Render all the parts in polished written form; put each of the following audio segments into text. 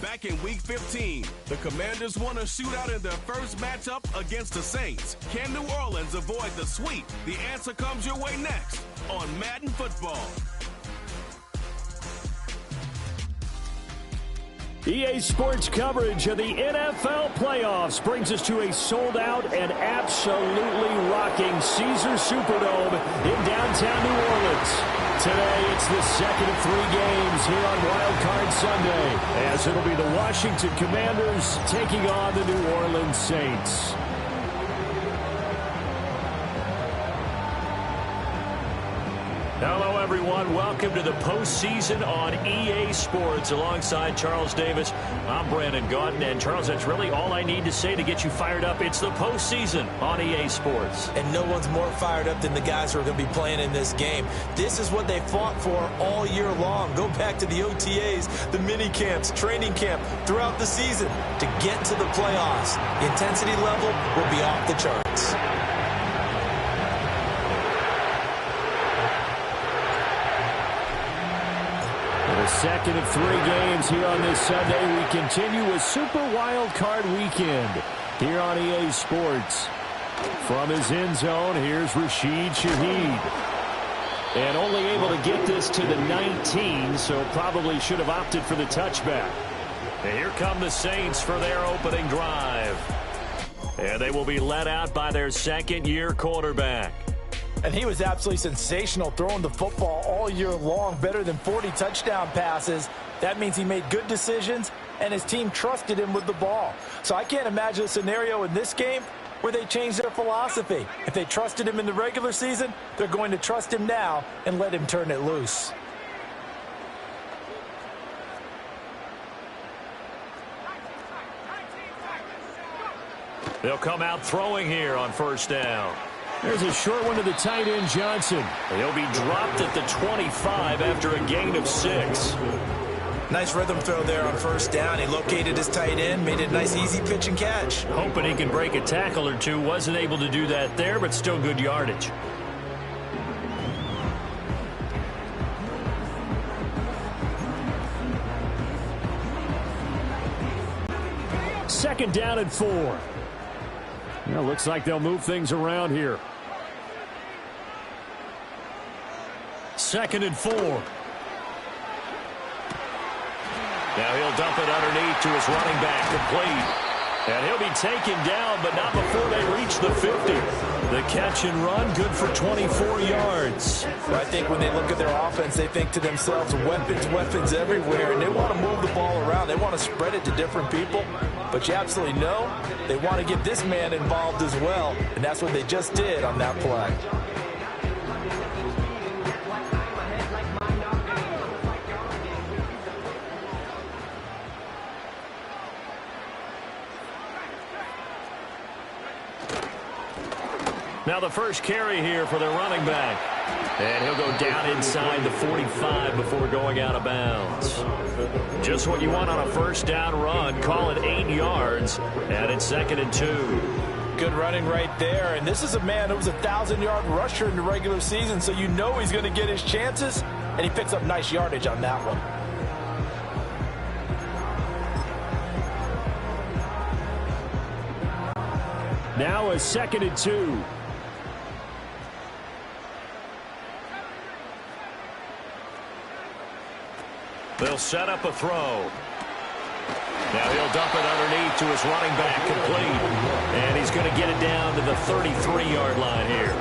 Back in Week 15, the Commanders won a shootout in their first matchup against the Saints. Can New Orleans avoid the sweep? The answer comes your way next on Madden Football. EA Sports coverage of the NFL playoffs brings us to a sold-out and absolutely rocking Caesars Superdome in downtown New Orleans. Today, it's the second of 3 games here on Wildcard Sunday, as it'll be the Washington Commanders taking on the New Orleans Saints. Hello, everyone. Welcome to the postseason on EA Sports. Alongside Charles Davis, I'm Brandon Gaudin. And, Charles, that's really all I need to say to get you fired up. It's the postseason on EA Sports. And no one's more fired up than the guys who are going to be playing in this game. This is what they fought for all year long. Go back to the OTAs, the mini camps, training camp, throughout the season to get to the playoffs. The intensity level will be off the charts. The second of 3 games here on this Sunday. We continue with Super Wildcard Weekend here on EA Sports. From his end zone, here's Rashid Shaheed. And only able to get this to the 19, so probably should have opted for the touchback. And here come the Saints for their opening drive. And they will be led out by their second-year quarterback. And he was absolutely sensational throwing the football all year long, better than 40 touchdown passes. That means he made good decisions, and his team trusted him with the ball. So I can't imagine a scenario in this game where they changed their philosophy. If they trusted him in the regular season, they're going to trust him now and let him turn it loose. They'll come out throwing here on first down. There's a short one to the tight end, Johnson. He'll be dropped at the 25 after a gain of 6. Nice rhythm throw there on first down. He located his tight end, made it a nice, easy pitch and catch. Hoping he can break a tackle or two. Wasn't able to do that there, but still good yardage. Second down and 4. Well, looks like they'll move things around here. Second and 4. Now he'll dump it underneath to his running back, complete. And he'll be taken down, but not before they reach the 50. The catch and run, good for 24 yards. I think when they look at their offense, they think to themselves, weapons everywhere, and they want to move the ball around. They want to spread it to different people. But you absolutely know they want to get this man involved as well, and that's what they just did on that play. Now the first carry here for their running back. And he'll go down inside the 45 before going out of bounds. Just what you want on a first down run. Call it 8 yards. And it's second and 2. Good running right there. And this is a man who was a 1,000-yard rusher in the regular season, so you know he's going to get his chances. And he picks up nice yardage on that one. Now a second and 2. They'll set up a throw. Now he'll dump it underneath to his running back, complete. And he's going to get it down to the 33-yard line here.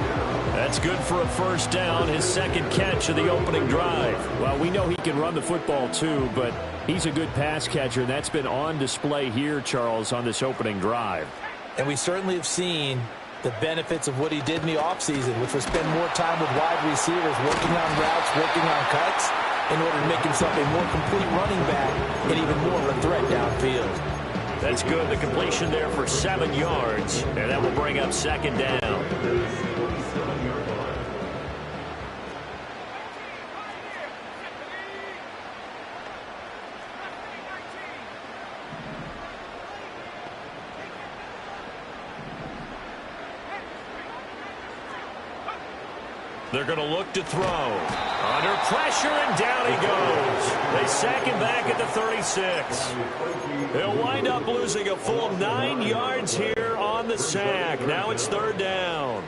That's good for a first down, his second catch of the opening drive. Well, we know he can run the football too, but he's a good pass catcher, and that's been on display here, Charles, on this opening drive. And we certainly have seen the benefits of what he did in the offseason, which was spend more time with wide receivers, working on routes, working on cuts, in order to make himself a more complete running back and even more of a threat downfield. That's good. The completion there for 7 yards, and that will bring up second down. They're going to look to throw. Under pressure, and down he goes. They sack him back at the 36. They'll wind up losing a full 9 yards here on the sack. Now it's third down.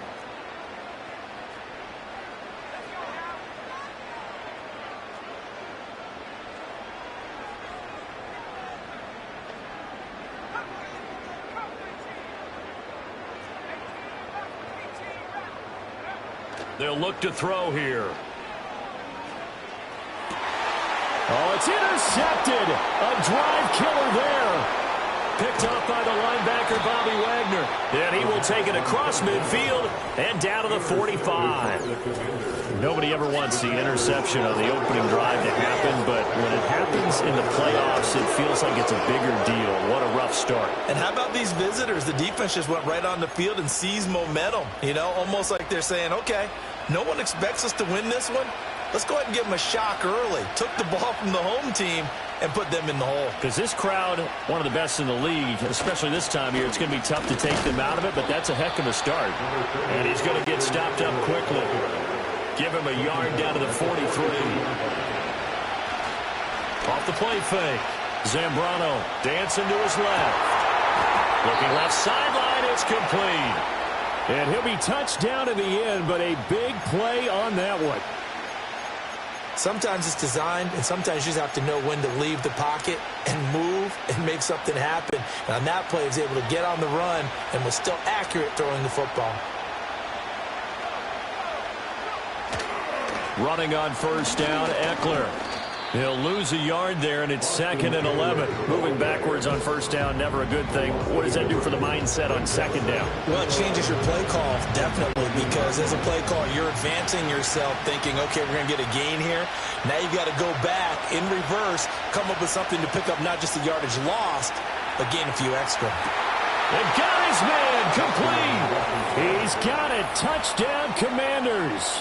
They'll look to throw here. Oh, it's intercepted. A drive killer there. Picked off by the linebacker, Bobby Wagner. And he will take it across midfield and down to the 45. Nobody ever wants the interception on the opening drive to happen, but when it happens in the playoffs, it feels like it's a bigger deal. What a rough start. And how about these visitors? The defense just went right on the field and seized momentum. You know, almost like they're saying, okay, no one expects us to win this one. Let's go ahead and give them a shock early. Took the ball from the home team and put them in the hole. Because this crowd, one of the best in the league, especially this time of year, it's going to be tough to take them out of it, but that's a heck of a start. And he's going to get stopped up quickly. Give him a yard down to the 43. Off the play fake. Zambrano dancing to his left. Looking left sideline, it's complete. And he'll be touched down in the end, but a big play on that one. Sometimes it's designed, and sometimes you just have to know when to leave the pocket and move and make something happen. And on that play, he was able to get on the run and was still accurate throwing the football. Running on first down, Eckler. He'll lose a yard there, and it's 2nd and 11. Moving backwards on first down, never a good thing. What does that do for the mindset on second down? Well, it changes your play call, definitely, because as a play call, you're advancing yourself thinking, okay, we're going to get a gain here. Now you've got to go back in reverse, come up with something to pick up not just the yardage lost, but gain a few extra. And got his man complete. He's got it. Touchdown, Commanders.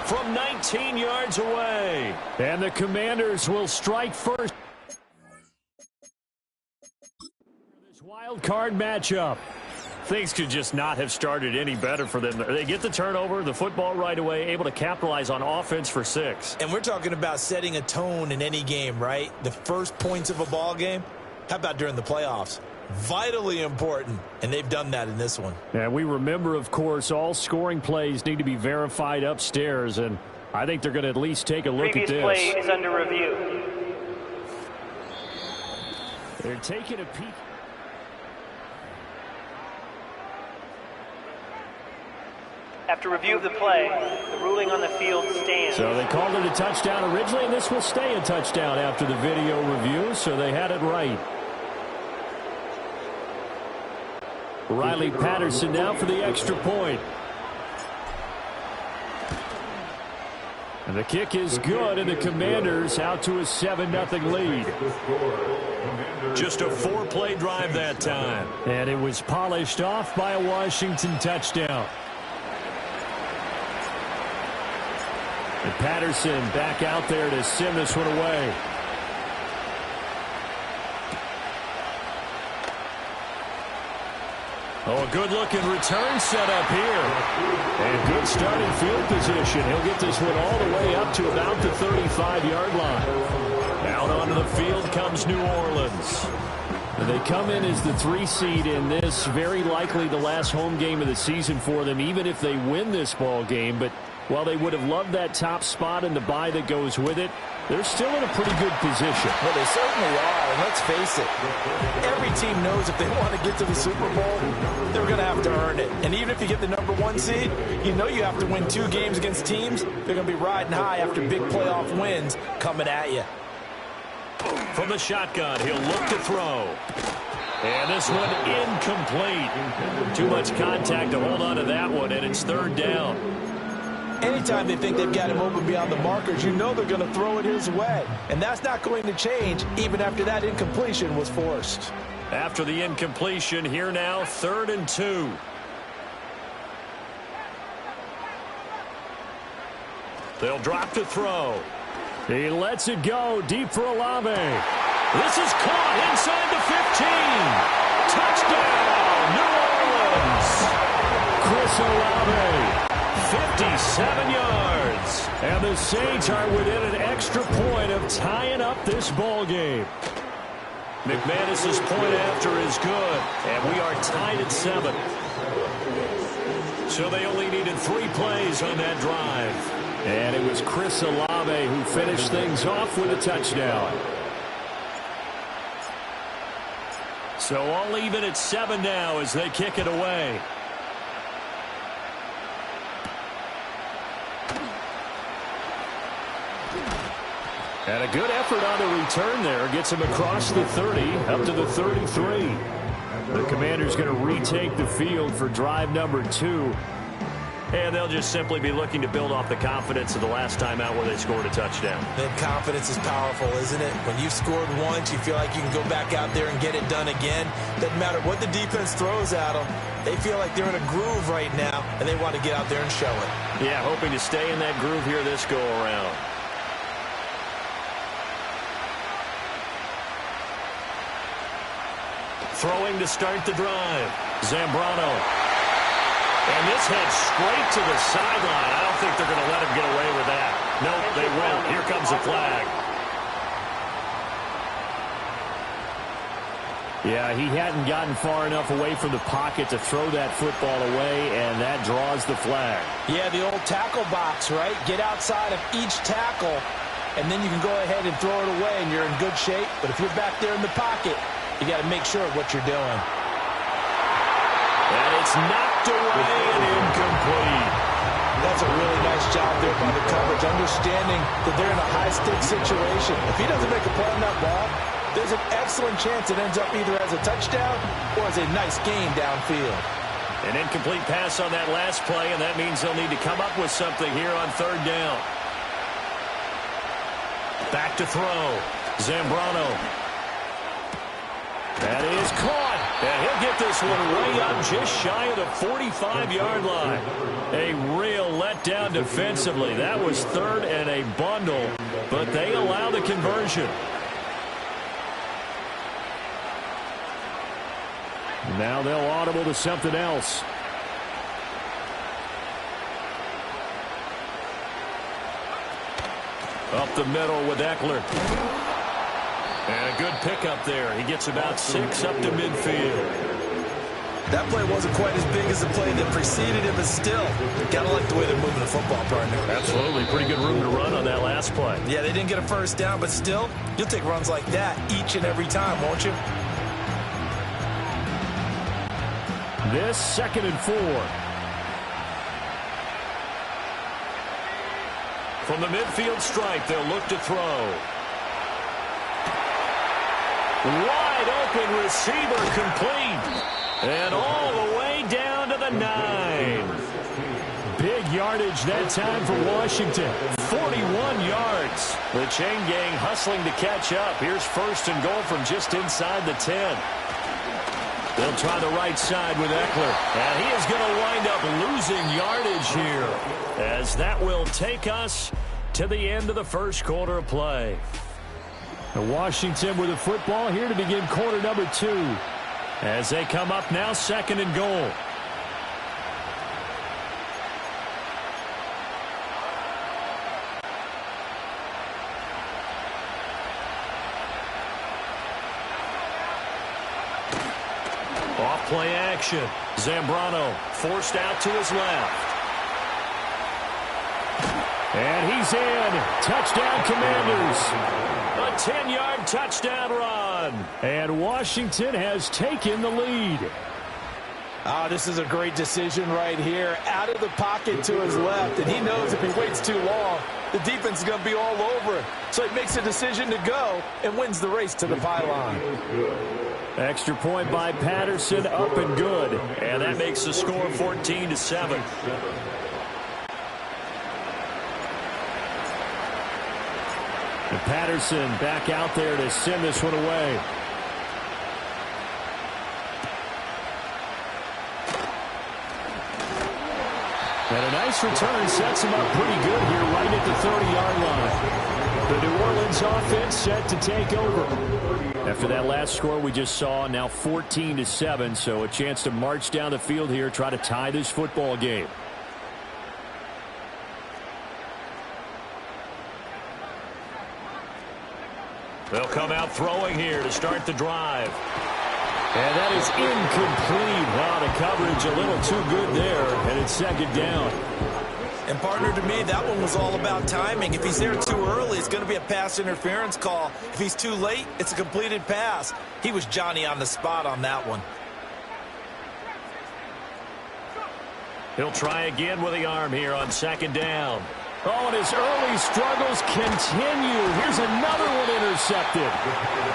From 19 yards away. And the Commanders will strike first. This wild card matchup. Things could just not have started any better for them. They get the turnover, the football right away, able to capitalize on offense for 6. And we're talking about setting a tone in any game, right? The first points of a ball game. How about during the playoffs? Vitally important, and they've done that in this one. And we remember, of course, all scoring plays need to be verified upstairs, and I think they're going to at least take a look at this. Previous play is under review. They're taking a peek. After review of the play, the ruling on the field stands. So they called it a touchdown originally, and this will stay a touchdown after the video review, so they had it right. Riley Patterson now for the extra point. And the kick is good, and the Commanders out to a 7-0 lead. Just a 4-play drive that time. And it was polished off by a Washington touchdown. And Patterson back out there to send this one away. Oh, a good-looking return set up here. And good starting field position. He'll get this one all the way up to about the 35-yard line. Out onto the field comes New Orleans. And they come in as the 3 seed in this, very likely the last home game of the season for them, even if they win this ball game. But while they would have loved that top spot and the bye that goes with it, they're still in a pretty good position. Well, they certainly are, and let's face it, every team knows if they want to get to the Super Bowl, they're going to have to earn it. And even if you get the number 1 seed, you know you have to win 2 games against teams. They're going to be riding high after big playoff wins coming at you. From the shotgun, he'll look to throw. And this one incomplete. Too much contact to hold on to that one, and it's third down. Anytime they think they've got him open beyond the markers, you know they're going to throw it his way. And that's not going to change even after that incompletion was forced. After the incompletion, here now, 3rd and 2. They'll drop to throw. He lets it go deep for Olave. This is caught inside the 15. Touchdown, New Orleans. Chris Olave. 57 yards. And the Saints are within an extra point of tying up this ball game. McManus's point after is good, and we are tied at 7. So they only needed 3 plays on that drive. And it was Chris Olave who finished things off with a touchdown. So all even at 7 now as they kick it away. And a good effort on the return there. Gets him across the 30, up to the 33. The Commanders going to retake the field for drive number 2. And they'll just simply be looking to build off the confidence of the last time out where they scored a touchdown. And confidence is powerful, isn't it? When you've scored once, you feel like you can go back out there and get it done again. Doesn't matter what the defense throws at them. They feel like they're in a groove right now, and they want to get out there and show it. Yeah, hoping to stay in that groove here this go-around. Throwing to start the drive. Zambrano. And this heads straight to the sideline. I don't think they're going to let him get away with that. Nope, they won't. Here comes a flag. Yeah, he hadn't gotten far enough away from the pocket to throw that football away, and that draws the flag. Yeah, the old tackle box, right? Get outside of each tackle, and then you can go ahead and throw it away, and you're in good shape. But if you're back there in the pocket, you got to make sure of what you're doing. And it's knocked away and incomplete. That's a really nice job there by the coverage, understanding that they're in a high-stakes situation. If he doesn't make a play on that ball, there's an excellent chance it ends up either as a touchdown or as a nice gain downfield. An incomplete pass on that last play, and that means they'll need to come up with something here on 3rd down. Back to throw. Zambrano. That is caught. And he'll get this one way up just shy of the 45-yard line. A real letdown defensively. That was 3rd and a bundle, but they allow the conversion. Now they'll audible to something else. Up the middle with Eckler. And a good pickup there. He gets about 6 up to midfield. That play wasn't quite as big as the play that preceded it, but still, gotta like the way they're moving the football, partner. Absolutely. Pretty good room to run on that last play. Yeah, they didn't get a first down, but still, you'll take runs like that each and every time, won't you? This 2nd and 4. From the midfield stripe, they'll look to throw. Wide open receiver complete. And all the way down to the 9. Big yardage that time for Washington. 41 yards. The chain gang hustling to catch up. Here's 1st and goal from just inside the 10. They'll try the right side with Eckler. And he is going to wind up losing yardage here, as that will take us to the end of the 1st quarter of play. Washington with the football here to begin quarter number 2. As they come up now, 2nd and goal. Off play action. Zambrano forced out to his left. And he's in. Touchdown, Commanders. A 10-yard touchdown run. And Washington has taken the lead. This is a great decision right here. Out of the pocket to his left, and he knows if he waits too long, the defense is going to be all over it. So he makes a decision to go and wins the race to the pylon. Extra point by Patterson, up and good. And that makes the score 14-7. And Patterson back out there to send this one away. And a nice return sets him up pretty good here right at the 30-yard line. The New Orleans offense set to take over. After that last score we just saw, now 14-7, so a chance to march down the field here, try to tie this football game. They'll come out throwing here to start the drive. And that is incomplete. Wow, the coverage a little too good there, and it's second down. And partner, to me, that one was all about timing. If he's there too early, it's going to be a pass interference call. If he's too late, it's a completed pass. He was Johnny on the spot on that one. He'll try again with the arm here on second down. Oh, and his early struggles continue. Here's another one intercepted.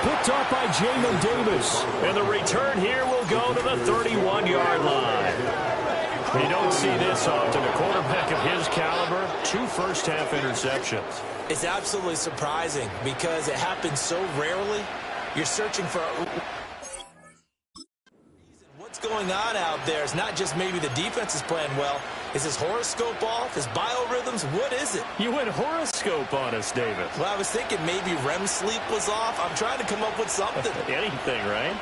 Picked off by Jamin Davis. And the return here will go to the 31-yard line. You don't see this often. A quarterback of his caliber, 2 first-half interceptions. It's absolutely surprising because it happens so rarely. You're searching for what's going on out there. It's not just maybe the defense is playing well. Is his horoscope off? His biorhythms? What is it? You went horoscope on us, David. Well, I was thinking maybe REM sleep was off. I'm trying to come up with something. Anything, right?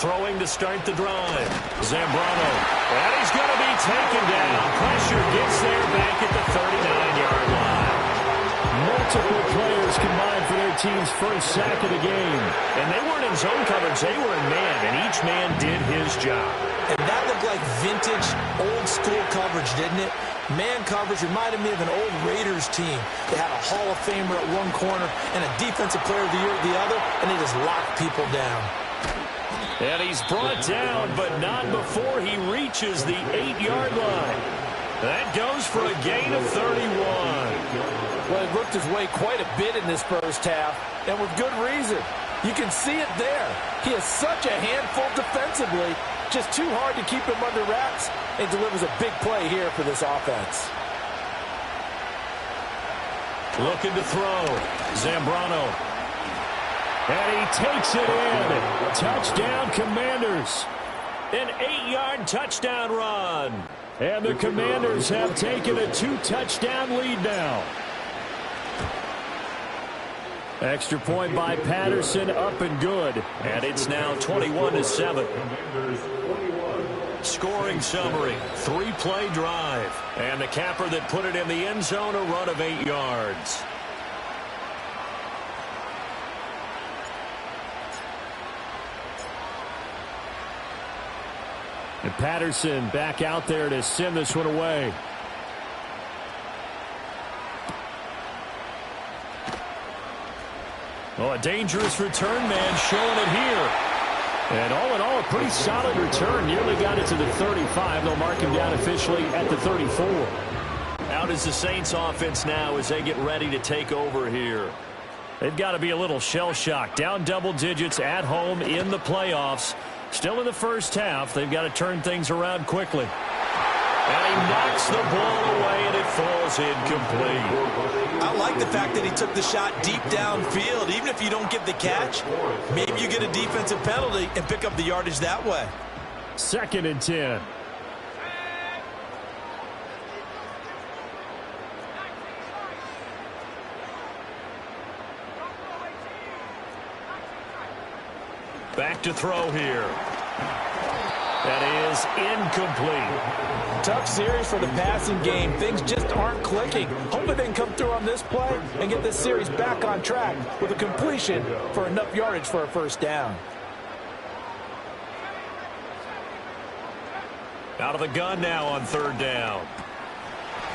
Throwing to start the drive. Zambrano. And he's going to be taken down. Pressure gets there back at the 39-yard line. Multiple players combined for their team's first sack of the game. And they weren't in zone coverage. They were in man, and each man did his job. And that looked like vintage, old-school coverage, didn't it? Man coverage reminded me of an old Raiders team. They had a Hall of Famer at one corner and a Defensive Player of the Year at the other, and they just locked people down. And he's brought down, but not before he reaches the 8-yard line. That goes for a gain of 31. Well, he looked his way quite a bit in this first half, and with good reason. You can see it there. He is such a handful defensively, just too hard to keep him under wraps, and delivers a big play here for this offense. Looking to throw. Zambrano. And he takes it in. Touchdown, Commanders. An 8-yard touchdown run. And the Commanders have taken a 2-touchdown lead now. Extra point by Patterson, up and good. And it's now 21-7. Scoring summary, 3-play drive. And the capper that put it in the end zone, a run of 8 yards. And Patterson back out there to send this one away. Oh, a dangerous return man showing it here. And all in all, a pretty solid return. Nearly got it to the 35. They'll mark him down officially at the 34. Out is the Saints offense now as they get ready to take over here. They've got to be a little shell-shocked. Down double digits at home in the playoffs. Still in the first half. They've got to turn things around quickly. And he knocks the ball away, and it falls incomplete. I like the fact that he took the shot deep downfield. Even if you don't get the catch, maybe you get a defensive penalty and pick up the yardage that way. 2nd and 10. Back to throw here. That is incomplete. Tough series for the passing game. Things just aren't clicking. Hoping they can come through on this play and get this series back on track with a completion for enough yardage for a first down. Out of the gun now on 3rd down.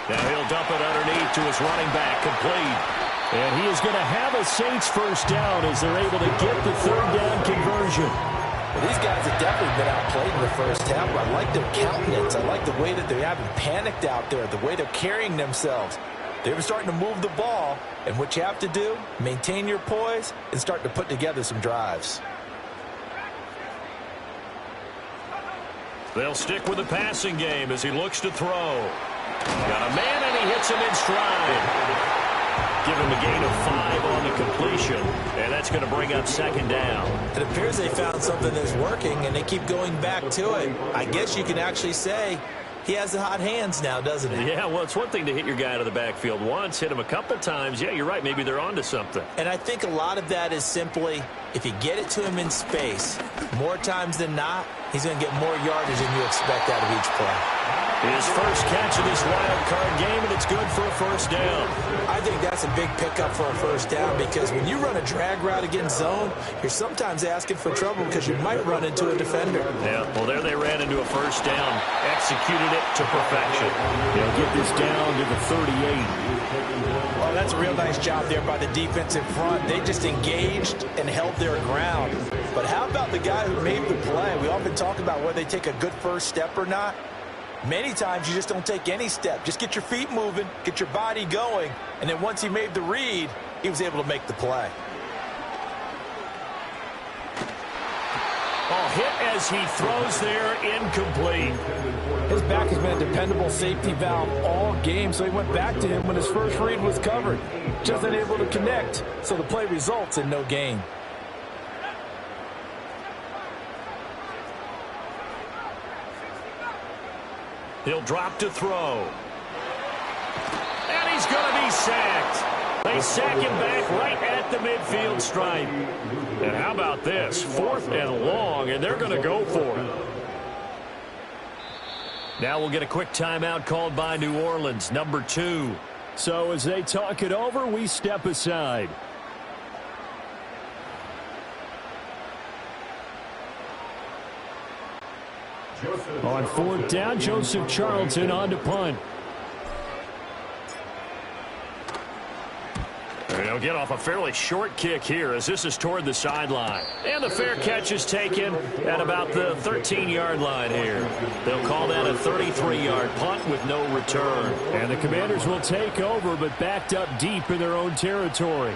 Now he'll dump it underneath to his running back, complete. And he is going to have a Saints first down as they're able to get the 3rd down conversion. Well, these guys have definitely been outplayed in the first half. I like their countenance. I like the way that they haven't panicked out there, the way they're carrying themselves. They're starting to move the ball, and what you have to do, maintain your poise and start to put together some drives. They'll stick with the passing game as he looks to throw. Got a man, and he hits him in stride. Give him a gain of 5 on the completion, and that's going to bring up 2nd down. It appears they found something that's working, and they keep going back to it. I guess you can actually say he has the hot hands now, doesn't he? Yeah, well, it's one thing to hit your guy out of the backfield once, hit him a couple times. Yeah, you're right. Maybe they're onto something. And I think a lot of that is simply if you get it to him in space, more times than not, he's going to get more yardage than you expect out of each play. His first catch of this wild card game, and it's good for a first down. I think that's a big pickup for a first down because when you run a drag route against zone, you're sometimes asking for trouble because you might run into a defender. Yeah, well, there they ran into a first down, executed it to perfection. They'll get this down to the 38. Well, that's a real nice job there by the defense in front. They just engaged and held their ground. But how about the guy who made the play? We often talk about whether they take a good first step or not. Many times you just don't take any step. Just get your feet moving, get your body going, and then once he made the read, he was able to make the play. Oh, hit as he throws there, incomplete. His back has been a dependable safety valve all game, so he went back to him when his first read was covered. Just unable to connect, so the play results in no gain. He'll drop to throw. And he's going to be sacked. They sack him back right at the midfield stripe. And how about this? 4th and long, and they're going to go for it. Now we'll get a quick timeout called by New Orleans, number 2. So as they talk it over, we step aside. On 4th down, Joseph Charlton on to punt. They'll get off a fairly short kick here as this is toward the sideline. And the fair catch is taken at about the 13-yard line here. They'll call that a 33-yard punt with no return. And the Commanders will take over, but backed up deep in their own territory.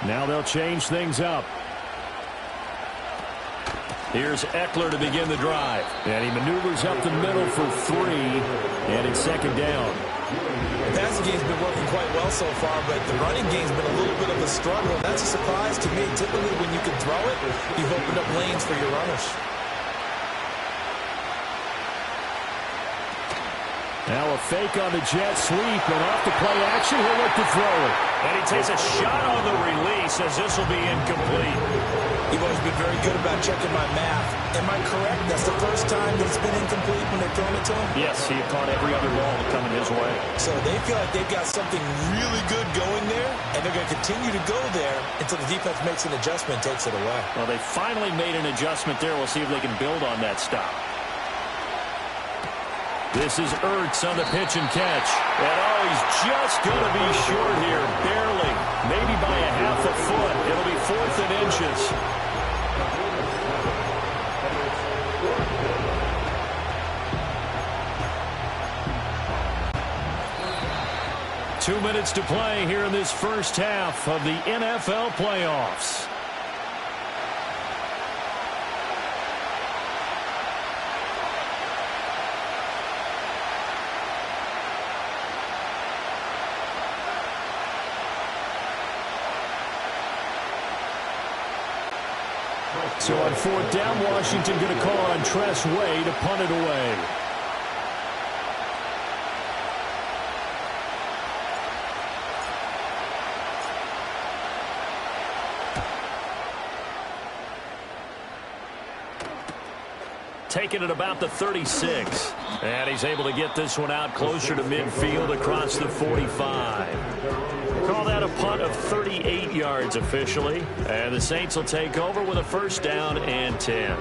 Now they'll change things up. Here's Eckler to begin the drive. And he maneuvers up the middle for 3. And it's 2nd down. The passing game's been working quite well so far, but the running game's been a little bit of a struggle. That's a surprise to me. Typically, when you can throw it, you've opened up lanes for your runners. Now a fake on the jet sweep, and off the play action, he'll look to throw it. And he takes a shot on the release as this will be incomplete. You've always been very good about checking my math. Am I correct? That's the first time that it's been incomplete when they've thrown it to him? Yes, he had caught every other ball coming his way. So they feel like they've got something really good going there, and they're going to continue to go there until the defense makes an adjustment and takes it away. Well, they finally made an adjustment there. We'll see if they can build on that stop. This is Ertz on the pitch and catch. And oh, he's just going to be short here, barely. Maybe by a half a foot. It'll be 4th and inches. Two minutes to play here in this first half of the NFL playoffs. So on 4th down, Washington going to call on Tress Way to punt it away. Taking it about the 36. And he's able to get this one out closer to midfield across the 45. Call that a punt of 38 yards officially. And the Saints will take over with a first down and 10.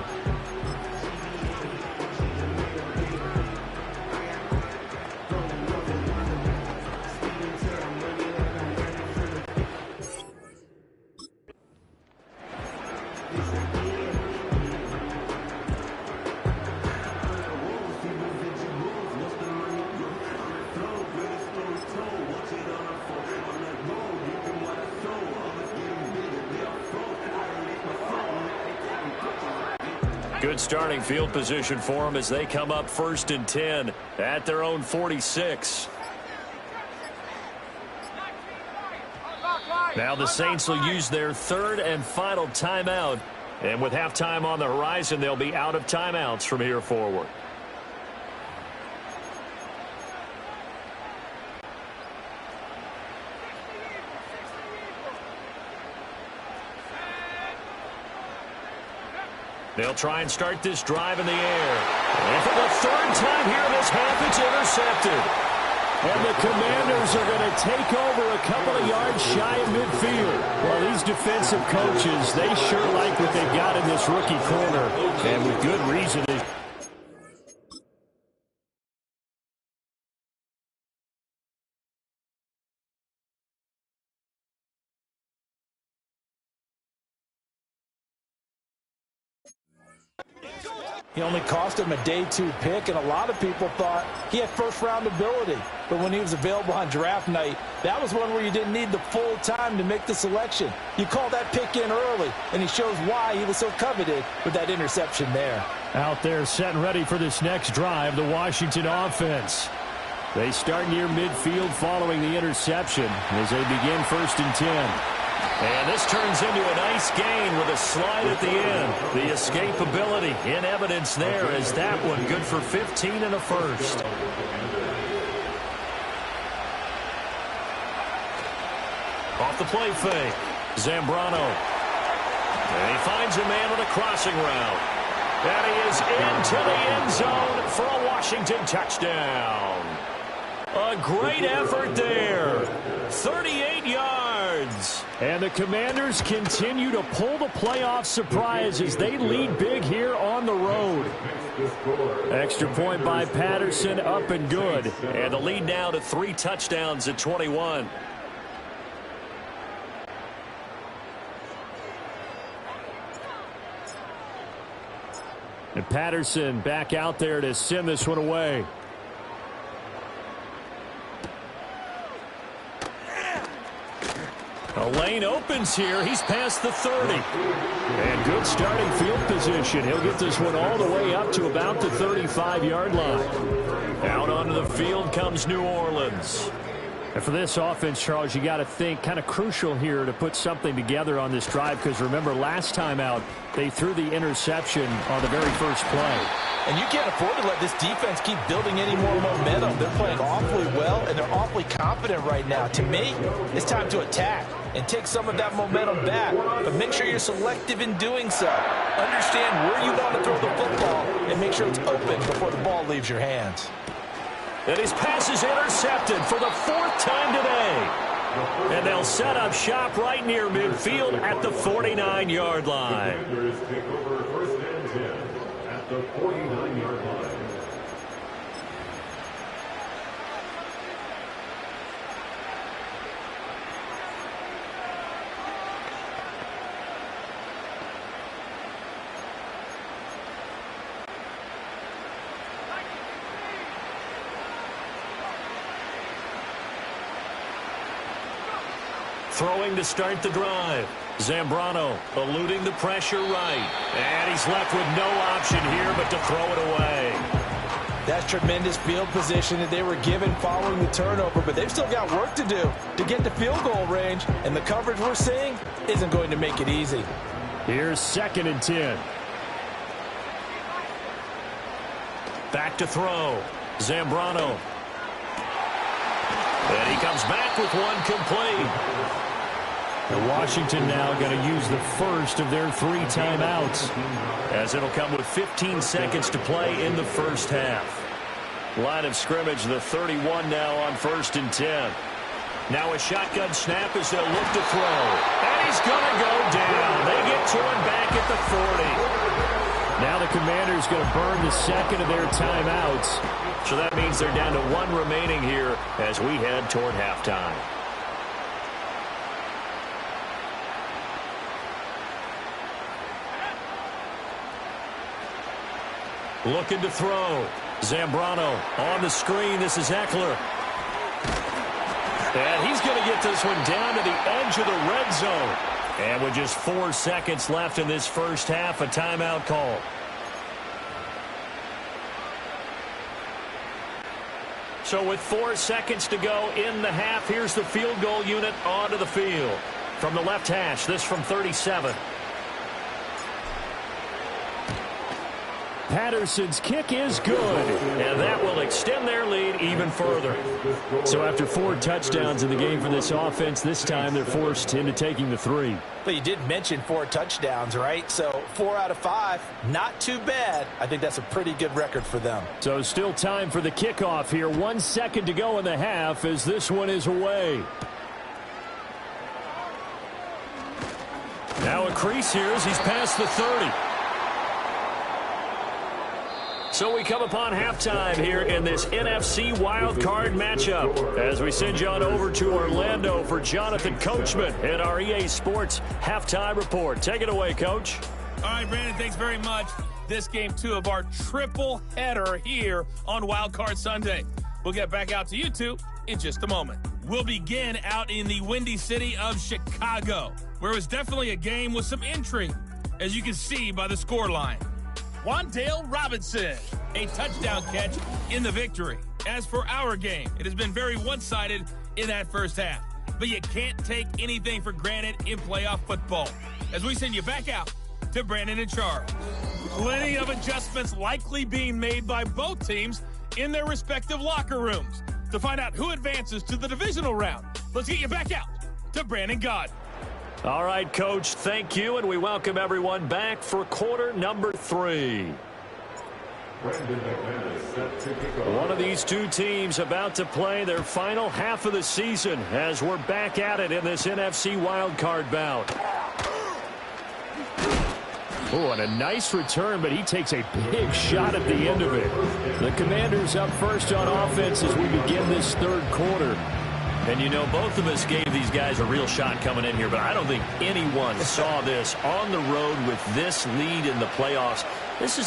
Good starting field position for them as they come up 1st and 10 at their own 46. Now the Saints will use their 3rd and final timeout. And with halftime on the horizon, they'll be out of timeouts from here forward. They'll try and start this drive in the air. And for the third time here this half, it's intercepted. And the Commanders are going to take over a couple of yards shy of midfield. Well, these defensive coaches, they sure like what they've got in this rookie corner. And with good reason. He only cost him a day 2 pick, and a lot of people thought he had first-round ability. But when he was available on draft night, that was one where you didn't need the full time to make the selection. You call that pick in early, and he shows why he was so coveted with that interception there. Out there set and ready for this next drive, the Washington offense. They start near midfield following the interception as they begin 1st and 10. And this turns into a nice gain with a slide at the end. The escapability in evidence there as that one good for 15 and a first. Off the play fake, Zambrano. And he finds a man on a crossing route. And he is into the end zone for a Washington touchdown. A great effort there. 38 yards. And the Commanders continue to pull the playoff surprise as they lead big here on the road. Extra point by Patterson, up and good. And the lead now to 3 touchdowns at 21. And Patterson back out there to send this one away. A lane opens here. He's past the 30. And good starting field position. He'll get this one all the way up to about the 35-yard line. Out onto the field comes New Orleans. And for this offense, Charles, you got to think kind of crucial here to put something together on this drive, because remember last time out they threw the interception on the very first play. And you can't afford to let this defense keep building any more momentum. They're playing awfully well, and they're awfully confident right now. To me, it's time to attack and take some of that momentum back, but make sure you're selective in doing so. Understand where you want to throw the football and make sure it's open before the ball leaves your hands. And his pass is intercepted for the 4th time today. And they'll set up shop right near midfield at the 49-yard line. Take over 1st and 10 at the 49-yard line. Throwing to start the drive. Zambrano eluding the pressure right. And he's left with no option here but to throw it away. That's tremendous field position that they were given following the turnover, but they've still got work to do to get to field goal range, and the coverage we're seeing isn't going to make it easy. Here's 2nd and 10. Back to throw. Zambrano. And he comes back with one complete. And Washington now going to use the first of their 3 timeouts, as it'll come with 15 seconds to play in the first half. Line of scrimmage, the 31 now on 1st and 10. Now a shotgun snap as they'll look to throw. And he's going to go down. They get to him back at the 40. Now the Commanders going to burn the 2nd of their timeouts. So that means they're down to 1 remaining here as we head toward halftime. Looking to throw. Zambrano on the screen. This is Eckler. And he's going to get this one down to the edge of the red zone. And with just 4 seconds left in this first half, a timeout call. So with 4 seconds to go in the half, here's the field goal unit onto the field. From the left hash, this from 37. Patterson's kick is good, and that will extend their lead even further. So after 4 touchdowns in the game for this offense, this time they're forced into taking the 3. But you did mention 4 touchdowns, right? So 4 out of 5, not too bad. I think that's a pretty good record for them. So still time for the kickoff here. 1 second to go in the half as this one is away. Now a crease here as he's past the 30. So we come upon halftime here in this NFC Wildcard matchup as we send you on over to Orlando for Jonathan Coachman in our EA Sports Halftime Report. Take it away, Coach. All right, Brandon, thanks very much. This game 2 of our triple header here on Wildcard Sunday. We'll get back out to you two in just a moment. We'll begin out in the windy city of Chicago, where it was definitely a game with some intrigue, as you can see by the scoreline. Wan'Dale Robinson, a touchdown catch in the victory. As for our game, it has been very one-sided in that first half. But you can't take anything for granted in playoff football. As we send you back out to Brandon and Charles. Plenty of adjustments likely being made by both teams in their respective locker rooms. To find out who advances to the divisional round, let's get you back out to Brandon God. All right, Coach, thank you, and we welcome everyone back for quarter number 3. One of these two teams about to play their final half of the season as we're back at it in this NFC wildcard bout. Oh, and a nice return, but he takes a big shot at the end of it. The Commanders up first on offense as we begin this third quarter. And, you know, both of us gave these guys a real shot coming in here, but I don't think anyone saw this on the road with this lead in the playoffs.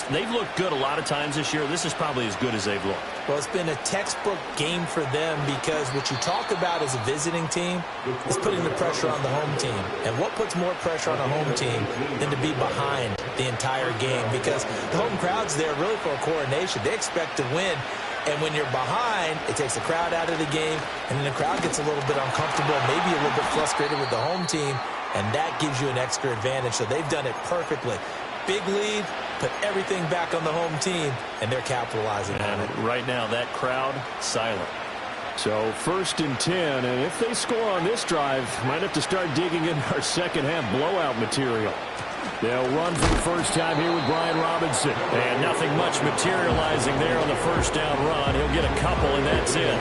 They've looked good a lot of times this year. This is probably as good as they've looked. Well, it's been a textbook game for them because what you talk about as a visiting team is putting the pressure on the home team. And what puts more pressure on a home team than to be behind the entire game? Because the home crowd's there really for a coronation. They expect to win. And when you're behind, it takes the crowd out of the game, and then the crowd gets a little bit uncomfortable, maybe a little bit frustrated with the home team, and that gives you an extra advantage. So they've done it perfectly. Big lead, put everything back on the home team, and they're capitalizing on it. Right now, that crowd, silent. So 1st and 10, and if they score on this drive, might have to start digging in our second half blowout material. They'll run for the first time here with Brian Robinson. And nothing much materializing there on the first down run. He'll get a couple, and that's it.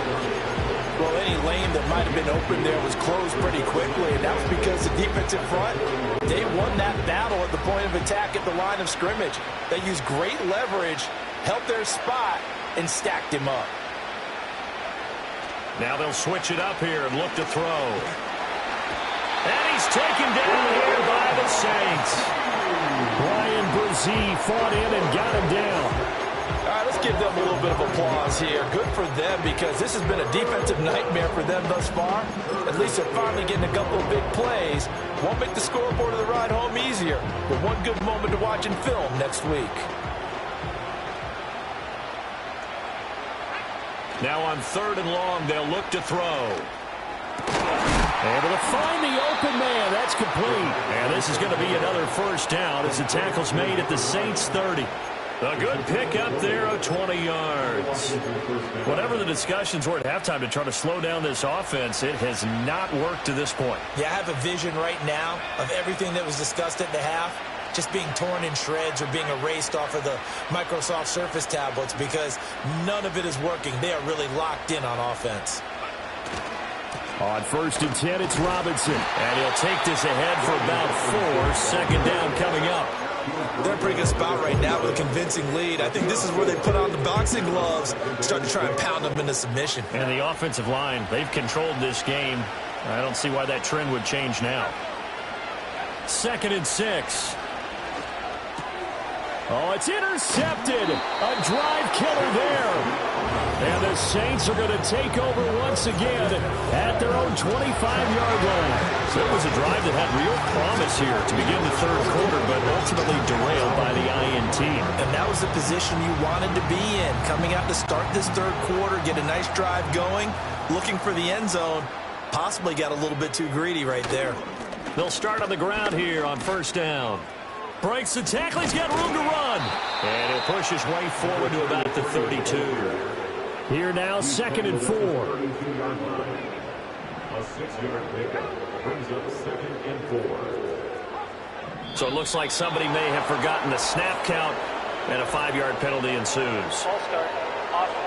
Well, any lane that might have been open there was closed pretty quickly, and that was because the defensive front, they won that battle at the point of attack at the line of scrimmage. They used great leverage, held their spot, and stacked him up. Now they'll switch it up here and look to throw. And he's taken down here by the Saints. Brian Brzee fought in and got him down. All right, let's give them a little bit of applause here. Good for them because this has been a defensive nightmare for them thus far. At least they're finally getting a couple of big plays. Won't make the scoreboard of the ride home easier, but one good moment to watch in film next week. Now on 3rd and long, they'll look to throw. Able to find the open man. That's complete. And this is going to be another first down as the tackle's made at the Saints' 30. A good pick up there of 20 yards. Whatever the discussions were at halftime to try to slow down this offense, it has not worked to this point. Yeah, I have a vision right now of everything that was discussed at the half just being torn in shreds or being erased off of the Microsoft Surface tablets because none of it is working. They are really locked in on offense. On 1st and 10, it's Robinson. And he'll take this ahead for about 4. 2nd down coming up. They're in a pretty good spot right now with a convincing lead. I think this is where they put on the boxing gloves, start to try and pound them into submission. And the offensive line, they've controlled this game. I don't see why that trend would change now. 2nd and 6. Oh, it's intercepted. A drive killer there. And the Saints are going to take over once again at their own 25-yard line. So it was a drive that had real promise here to begin the third quarter, but ultimately derailed by the INT. And that was the position you wanted to be in. Coming out to start this third quarter, get a nice drive going, looking for the end zone. Possibly got a little bit too greedy right there. They'll start on the ground here on 1st down. Breaks the tackle. He's got room to run. And he'll push his way forward to about the 32. Here now, 2nd and 4. A 6-yard pickup brings up 2nd and 4. So it looks like somebody may have forgotten the snap count, and a 5-yard penalty ensues. All start. Awesome.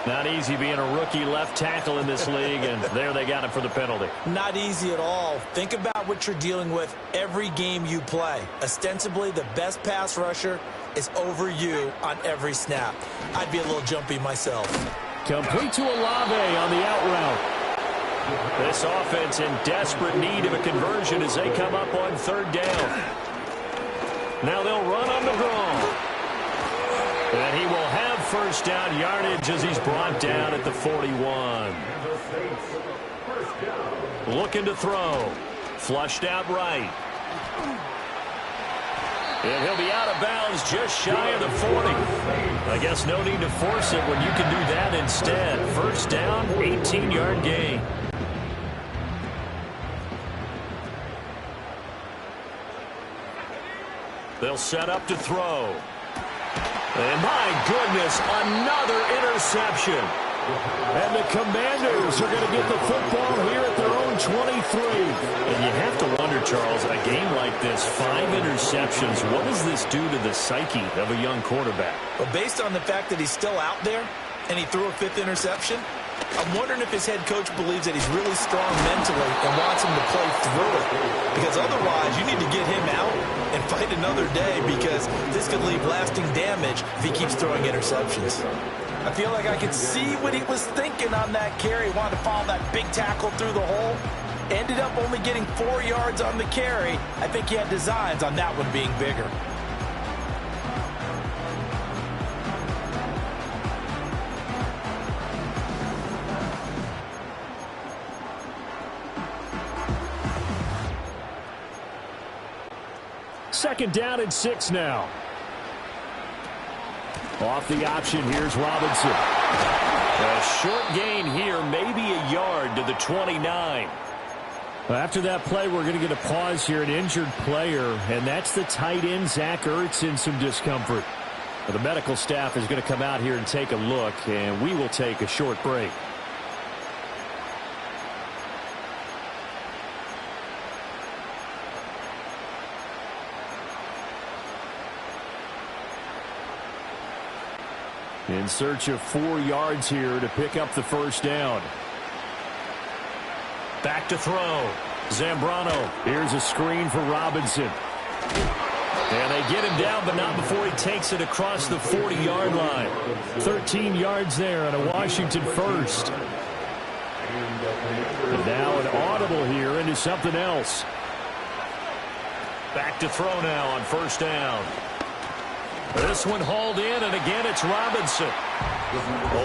Not easy being a rookie left tackle in this league, and there they got him for the penalty. Not easy at all. Think about what you're dealing with every game you play. Ostensibly, the best pass rusher is over you on every snap. I'd be a little jumpy myself. Complete to Olave on the out route. This offense in desperate need of a conversion as they come up on 3rd down. Now they'll run on the draw. And he will have 1st down yardage as he's brought down at the 41. Looking to throw. Flushed out right. And he'll be out of bounds just shy of the 40. I guess no need to force it when you can do that instead. 1st down, 18-yard gain. They'll set up to throw. And my goodness, another interception. And the Commanders are going to get the football here at their own 23. And you have to wonder, Charles, a game like this, 5 interceptions, what does this do to the psyche of a young quarterback? But based on the fact that he's still out there and he threw a 5th interception, I'm wondering if his head coach believes that he's really strong mentally and wants him to play through it. Because otherwise, you need to get him out and fight another day, because this could leave lasting damage if he keeps throwing interceptions. I feel like I could see what he was thinking on that carry. He wanted to follow that big tackle through the hole. Ended up only getting 4 yards on the carry. I think he had designs on that one being bigger. Second down and 6 now. Off the option, here's Robinson. A short gain here, maybe a yard to the 29. After that play, we're going to get a pause here, an injured player, and that's the tight end, Zach Ertz, in some discomfort. The medical staff is going to come out here and take a look, and we will take a short break. In search of 4 yards here to pick up the 1st down. Back to throw. Zambrano. Here's a screen for Robinson. And they get him down, but not before he takes it across the 40-yard line. 13 yards there on a Washington 1st. And now an audible here into something else. Back to throw now on 1st down. This one hauled in, and again it's Robinson.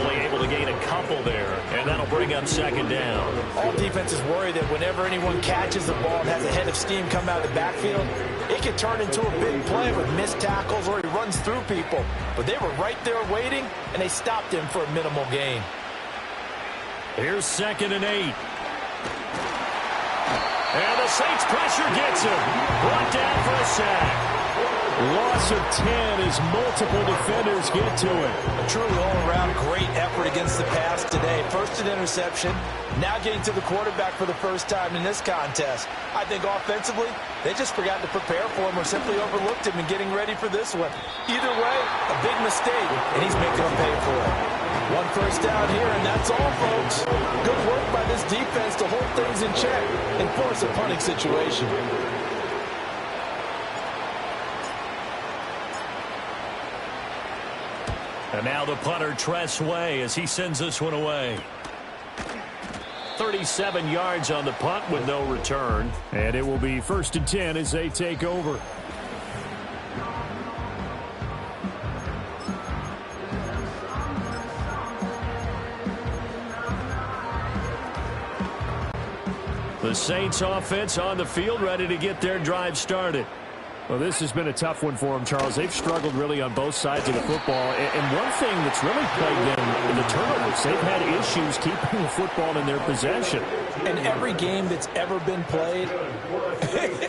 Only able to gain a couple there, and that'll bring up 2nd down. All defenses worry that whenever anyone catches the ball and has a head of steam come out of the backfield, it can turn into a big play with missed tackles or he runs through people. But they were right there waiting, and they stopped him for a minimal gain. Here's 2nd and 8. And the Saints pressure gets him. Brought down for a sack. Loss of 10 as multiple defenders get to it. A truly all-around great effort against the pass today. First an interception, now getting to the quarterback for the first time in this contest. I think offensively, they just forgot to prepare for him or simply overlooked him in getting ready for this one. Either way, a big mistake, and he's making them pay for it. 1 first down here, and that's all, folks. Good work by this defense to hold things in check and force a punting situation. And now the punter, Tress Way, as he sends this one away. 37 yards on the punt with no return. And it will be 1st and 10 as they take over. The Saints offense on the field, ready to get their drive started. Well, this has been a tough one for them, Charles. They've struggled really on both sides of the football. And one thing that's really plagued them in the turnovers, they've had issues keeping the football in their possession. In every game that's ever been played,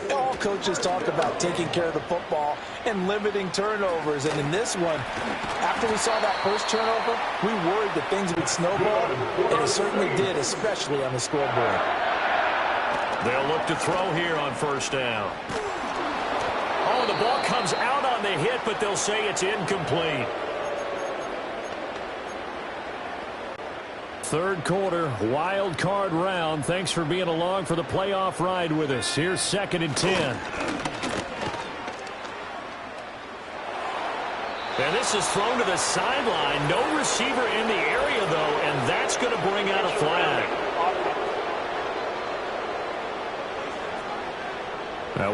all coaches talk about taking care of the football and limiting turnovers. And in this one, after we saw that first turnover, we worried that things would snowball, and it certainly did, especially on the scoreboard. They'll look to throw here on first down. Oh, the ball comes out on the hit, but they'll say it's incomplete. Third quarter, wild card round. Thanks for being along for the playoff ride with us. Here's 2nd and 10. And this is thrown to the sideline. No receiver in the area, though, and that's going to bring out a flag.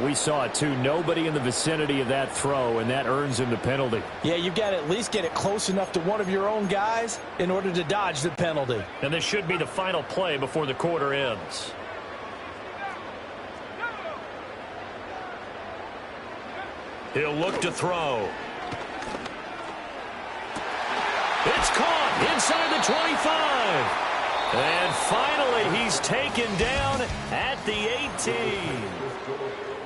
We saw it, too. Nobody in the vicinity of that throw, and that earns him the penalty. Yeah, you've got to at least get it close enough to one of your own guys in order to dodge the penalty. And this should be the final play before the quarter ends. He'll look to throw. It's caught inside the 25. And finally, he's taken down at the 18.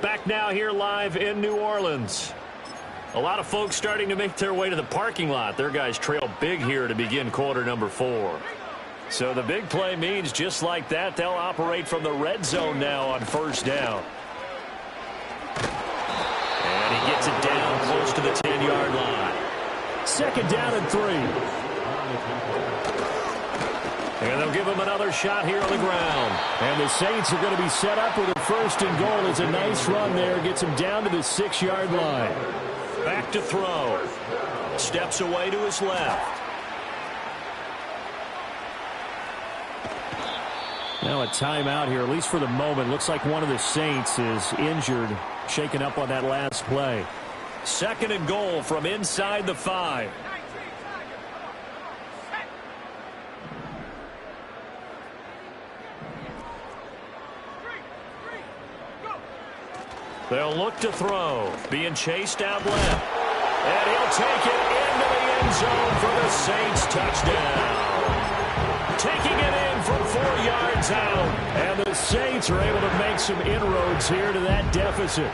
Back now here live in New Orleans. A lot of folks starting to make their way to the parking lot. Their guys trail big here to begin quarter number 4. So the big play means just like that, they'll operate from the red zone now on first down. And he gets it down close to the 10-yard line. 2nd down and 3. And they'll give him another shot here on the ground. And the Saints are going to be set up with a 1st and goal. It's a nice run there. Gets him down to the 6-yard line. Back to throw. Steps away to his left. Now a timeout here, at least for the moment. Looks like one of the Saints is injured, shaken up on that last play. 2nd and goal from inside the 5. They'll look to throw. Being chased out left. And he'll take it into the end zone for the Saints touchdown. Taking it in from 4 yards out. And the Saints are able to make some inroads here to that deficit.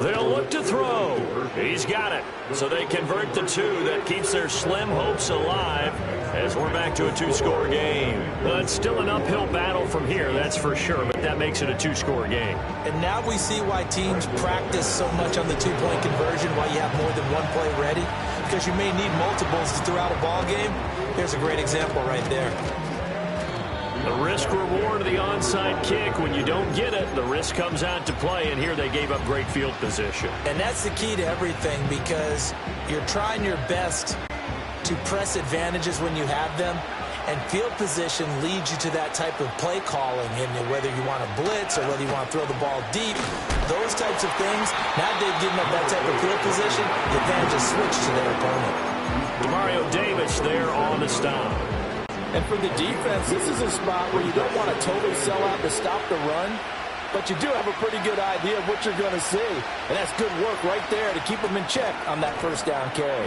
They'll look to throw. He's got it. So they convert the 2. That keeps their slim hopes alive as we're back to a 2-score game. Well, it's still an uphill battle from here, that's for sure, but that makes it a 2-score game. And now we see why teams practice so much on the 2-point conversion, why you have more than one play ready, because you may need multiples throughout a ball game. Here's a great example right there. The risk-reward of the onside kick, when you don't get it, the risk comes out to play, and here they gave up great field position. And that's the key to everything, because you're trying your best to press advantages when you have them, and field position leads you to that type of play calling, and whether you want to blitz or whether you want to throw the ball deep, those types of things, now they've given up that type of field position, the advantage is switched to their opponent. Demario Davis there on the stop. And for the defense, this is a spot where you don't want to totally sell out to stop the run, but you do have a pretty good idea of what you're going to see. And that's good work right there to keep them in check on that first down carry.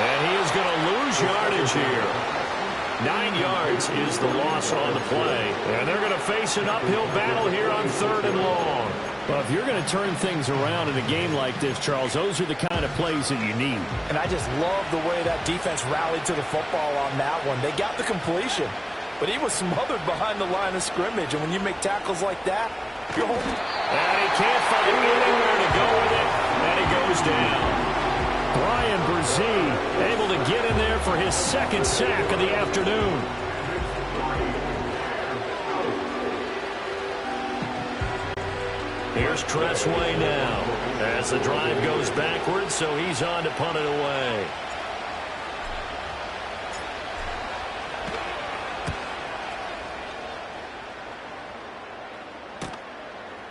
And he is going to lose yardage here. 9 yards is the loss on the play. And they're going to face an uphill battle here on 3rd and long. Well, if you're going to turn things around in a game like this, Charles, those are the kind of plays that you need. And I just love the way that defense rallied to the football on that one. They got the completion, but he was smothered behind the line of scrimmage. And when you make tackles like that, you're holding. And he can't find anywhere to go with it, and he goes down. Brian Brzee able to get in there for his 2nd sack of the afternoon. Here's Tressway now as the drive goes backwards, so he's on to punt it away.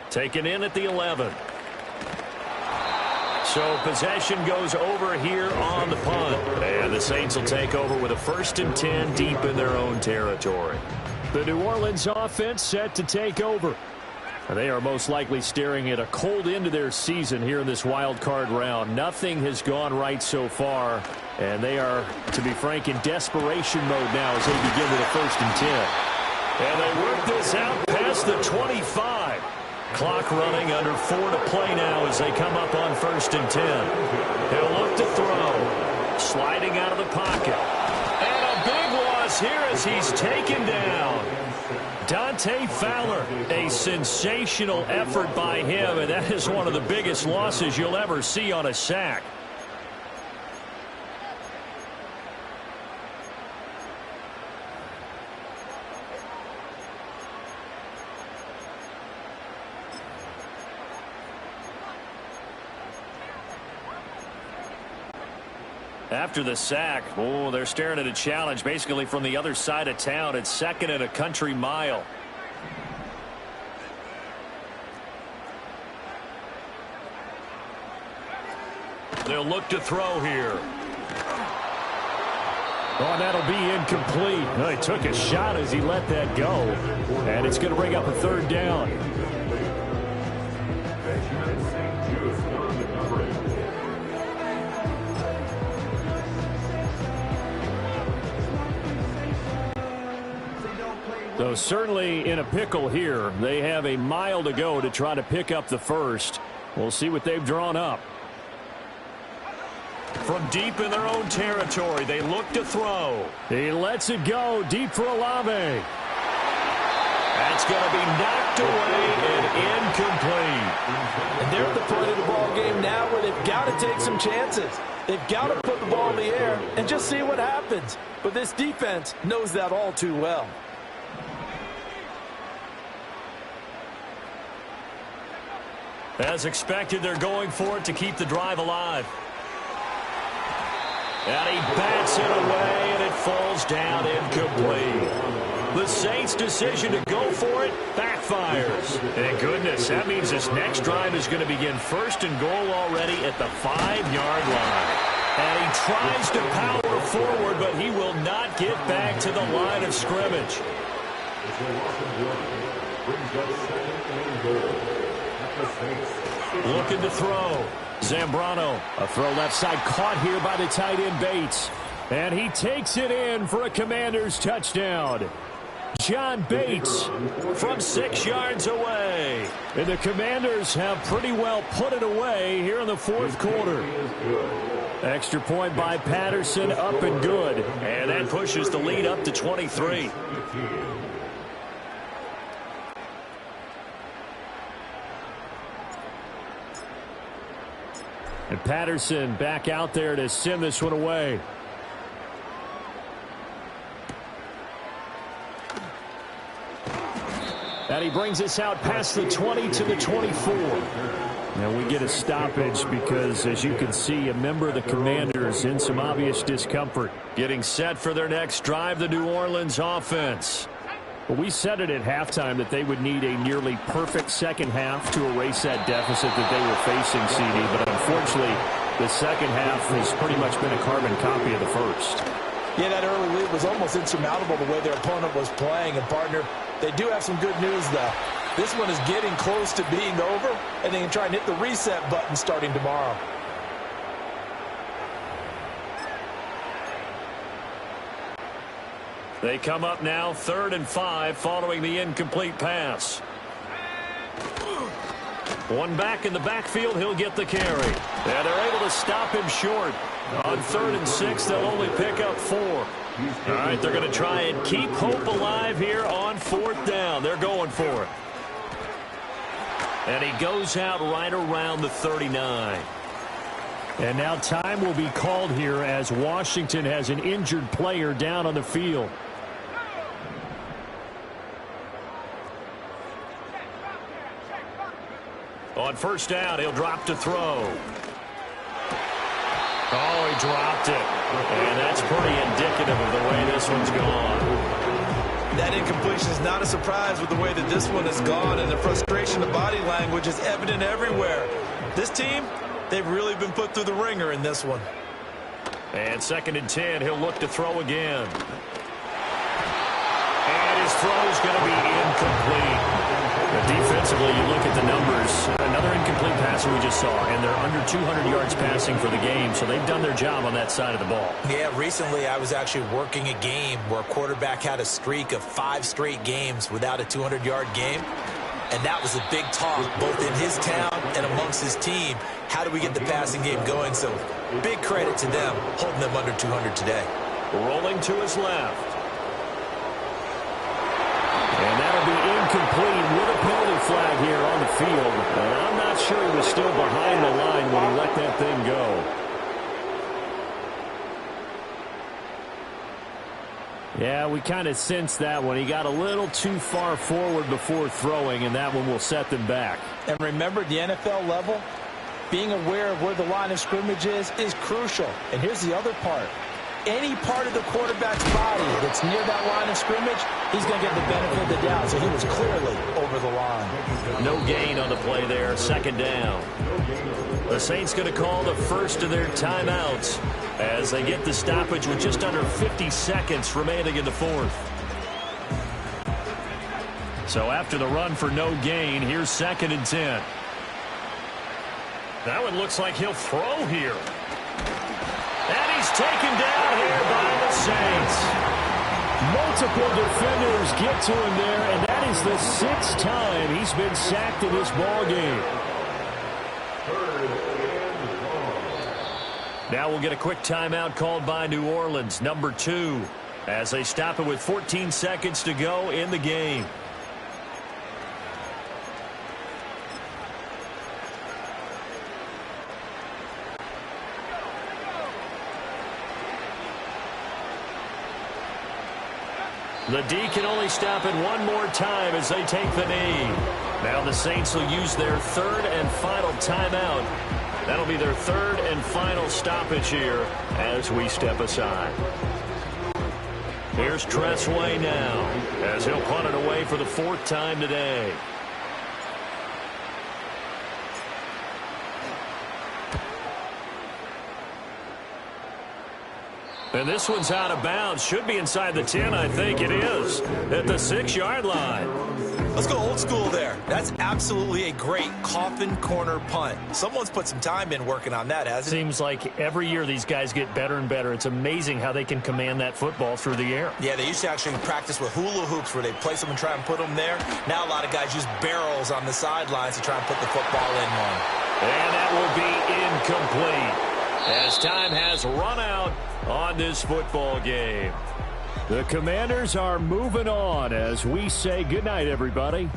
Taken in at the 11. So possession goes over here on the punt. And the Saints will take over with a 1st and 10 deep in their own territory. The New Orleans offense set to take over. They are most likely staring at a cold end to their season here in this wild card round. Nothing has gone right so far And they are, to be frank, in desperation mode now as they begin with a 1st and 10. And they work this out past the 25. Clock running, under 4 to play now as they come up on 1st and 10. He'll look to throw. Sliding out of the pocket. And a big loss here as he's taken down. Dante Fowler, a sensational effort by him, and that is one of the biggest losses you'll ever see on a sack. After the sack, they're staring at a challenge basically from the other side of town. It's 2nd and a country mile. They'll look to throw here. Oh, and that'll be incomplete. Well, he took a shot as he let that go. And it's going to bring up a 3rd down. So certainly in a pickle here. They have a mile to go to try to pick up the 1st. We'll see what they've drawn up. From deep in their own territory, they look to throw. He lets it go deep for Olave. That's going to be knocked away and incomplete. And they're at the point of the ball game now where they've got to take some chances. They've got to put the ball in the air and just see what happens. But this defense knows that all too well. As expected, they're going for it to keep the drive alive. And he bats it away, and it falls down incomplete. The Saints' decision to go for it backfires. Thank goodness. That means this next drive is going to begin 1st and goal already at the 5-yard line. And he tries to power forward, but he will not get back to the line of scrimmage. Looking to throw. Zambrano, a throw left side caught here by the tight end Bates. And he takes it in for a Commanders touchdown. John Bates from 6 yards away. And the Commanders have pretty well put it away here in the 4th quarter. Extra point by Patterson, up and good. And that pushes the lead up to 23. And Patterson back out there to send this one away. And he brings us out past the 20 to the 24. Now we get a stoppage because, as you can see, a member of the Commanders in some obvious discomfort. Getting set for their next drive, the New Orleans offense. Well, we said it at halftime that they would need a nearly perfect second half to erase that deficit that they were facing, CD. But unfortunately, the second half has pretty much been a carbon copy of the first. Yeah, that early lead was almost insurmountable the way their opponent was playing. And, partner, they do have some good news, though. This one is getting close to being over, and they can try and hit the reset button starting tomorrow. They come up now 3rd and 5 following the incomplete pass. One back in the backfield, he'll get the carry. And they're able to stop him short. On 3rd and 6, they'll only pick up 4. All right, they're going to try and keep hope alive here on 4th down. They're going for it. And he goes out right around the 39. And now time will be called here as Washington has an injured player down on the field. On 1st down, he'll drop to throw. Oh, he dropped it. And that's pretty indicative of the way this one's gone. That incompletion is not a surprise with the way that this one has gone, and the frustration of body language is evident everywhere. This team, they've really been put through the ringer in this one. And 2nd and 10, he'll look to throw again. And his throw is going to be incomplete. The defensive offensively, you look at the numbers. Another incomplete passer we just saw, and they're under 200 yards passing for the game, so they've done their job on that side of the ball. Yeah, recently I was actually working a game where a quarterback had a streak of 5 straight games without a 200-yard game, and that was a big talk both in his town and amongst his team. How do we get the passing game going? So big credit to them holding them under 200 today. Rolling to his left. And that'll be incomplete with a penalty flag here on the field. And I'm not sure he was still behind the line when he let that thing go. Yeah, we kind of sensed that one. He got a little too far forward before throwing, and that one will set them back. And remember, the NFL level, being aware of where the line of scrimmage is crucial. And here's the other part. Any part of the quarterback's body that's near that line of scrimmage, he's going to get the benefit of the doubt. So he was clearly over the line. No gain on the play there. Second down. The Saints going to call the first of their timeouts as they get the stoppage with just under 50 seconds remaining in the fourth. So after the run for no gain, here's 2nd and 10. That one looks like he'll throw here. And he's taken down here by the Saints. Multiple defenders get to him there, and that is the 6th time he's been sacked in this ball game. Now we'll get a quick timeout called by New Orleans, number 2, as they stop it with 14 seconds to go in the game. The D can only stop it one more time as they take the knee. Now the Saints will use their 3rd and final timeout. That'll be their 3rd and final stoppage here as we step aside. Here's Tressway now as he'll punt it away for the 4th time today. And this one's out of bounds. Should be inside the 10, I think it is, at the 6-yard line. Let's go old school there. That's absolutely a great coffin corner punt. Someone's put some time in working on that, hasn't it? Seems like every year these guys get better and better. It's amazing how they can command that football through the air. Yeah, they used to actually practice with hula hoops where they place them and try and put them there. Now a lot of guys use barrels on the sidelines to try and put the football in one. And that will be incomplete as time has run out on this football game. The Commanders are moving on as we say goodnight, everybody.